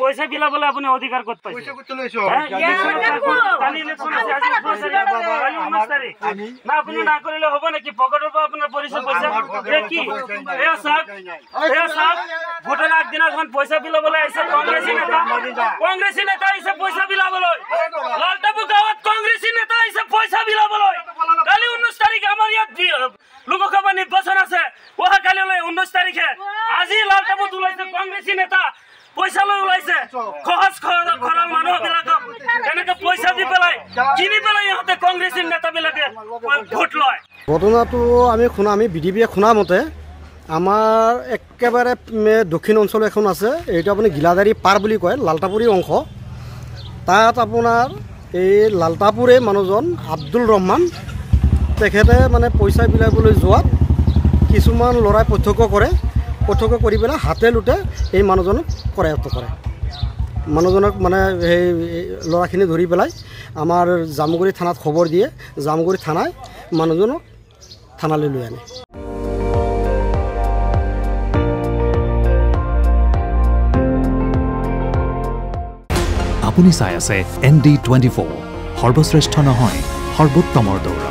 পয়সা বিলাবলে আপনি অধিকার করতে পাইছেন পয়সা করতে লইছো কালি ইলেকশন আছে আজ পয়সা কালি 19 তারিখ না আপনি না করিলে হবে নাকি পকেটের পর আপনার পরিচয় পয়সা এ কি এ সাহেব ভোটের আগ দিন এখন পয়সা বিলাবলে আইছে কংগ্রেসী নেতা আইছে পয়সা বিলাবলে লালটাপু গাঁৱত কংগ্রেসী নেতা আইছে পয়সা বিলাবলে কালি 19 তারিখ আমার ইয়াত লোকসভা নির্বাচন আছে ওহা কালি 19 তারিখে আজি লালটাপু দুলাইছে কংগ্রেসী নেতা পয়সা লৈ ওলাইছে খহজ খৰাল মানুহবিলাকক এনেকে পয়সা দি পেলাই কিনি পেলাই ইহঁতে কংগ্ৰেছী নেতাবিলাকে ভোট লয় ঘটনাটো আমি বিডিপিয়ে শুনা মতে আমাৰ একেবাৰে দক্ষিণ অঞ্চল এখন আছে এইটো আপুনি গিলাদাৰী পাৰ বুলি কয় লালটাপুৰী অংশ তাত আপোনাৰ এই লালটাপুৰে মানুহজন আব্দুল ৰহমান তেখেতে মানে পইচা বিলাবলৈ যোৱাত কিছুমান ল'ৰাই প্ৰত্যক্ষ কৰি পেলাই হাতে লুটে এই মানুহজনক কৰায়ত্ব কৰে মানুহজনক মানে সেই ল'ৰাখিনি ধৰি পেলাই আমাৰ জামুগুৰি থানাত খবৰ দিয়ে জামুগুৰি থানায় মানুহজনক থানালৈ লৈ আনে আপুনি চাই আছে ND24 সৰ্বশ্ৰেষ্ঠ নহয় সৰ্বোত্তমৰ দৌৰা